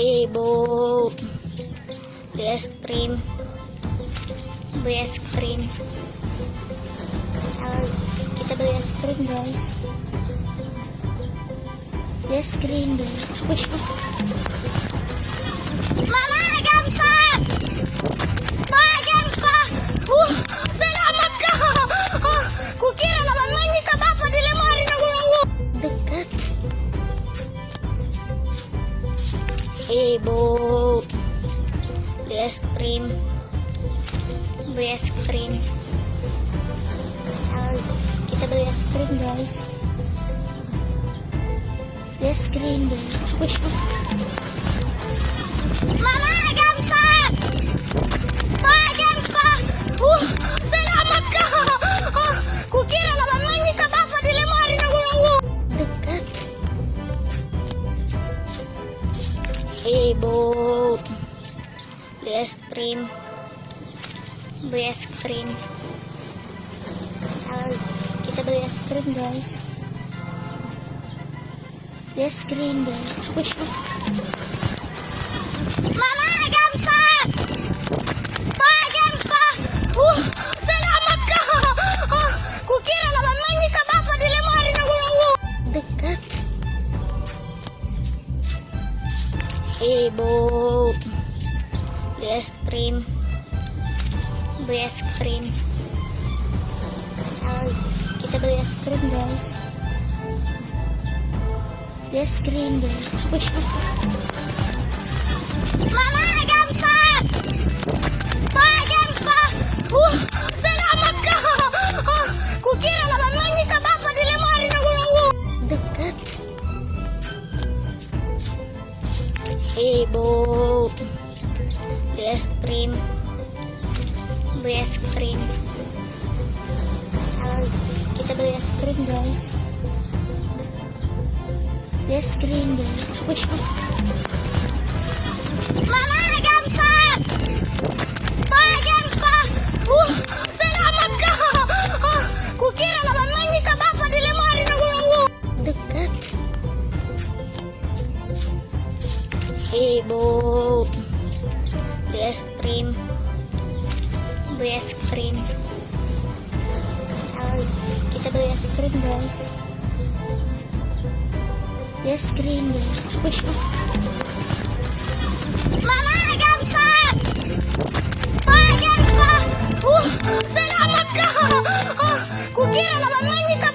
Ibu beli es krim, beli es krim. Kita beli es krim guys, beli es krim deh. Mama gampang, Mama gampang. Selamat kah? Kukira naman mangi ka bapak di lemari na gulong. Dekat. Ibu beli es krim, beli es krim. Kita beli es krim guys, beli es krim deh. Mama gampang, Mama gampang. Selamat kah? Kukira naman mangi ka bapak di lemari na gulong. Dekat. Ibu beli es krim, beli es krim. Kita beli es krim guys, beli es krim deh. Mama gampang, Mama gampang. Selamat kah? Kukira naman mangi ka bapak di lemari na gulong. Dekat. Ibu beli es krim, beli es krim. Kita beli es krim guys, beli es krim deh. Mama gampang, Mama gampang. Selamat kah? Kukira naman mangi ka bapak di lemari na gulong. Dekat. Ibu beli es krim, beli es krim. Kita beli es krim guys, beli es krim deh. Mama gampang, Mama gampang. Selamat kah? Kukira naman mangi ka bapak di lemari na gulong. Dekat. Ibu beli es krim, beli es krim. Kita beli es krim guys, beli es krim deh. Mama gampang, Mama gampang. Selamat kah? Kukira naman mangi ka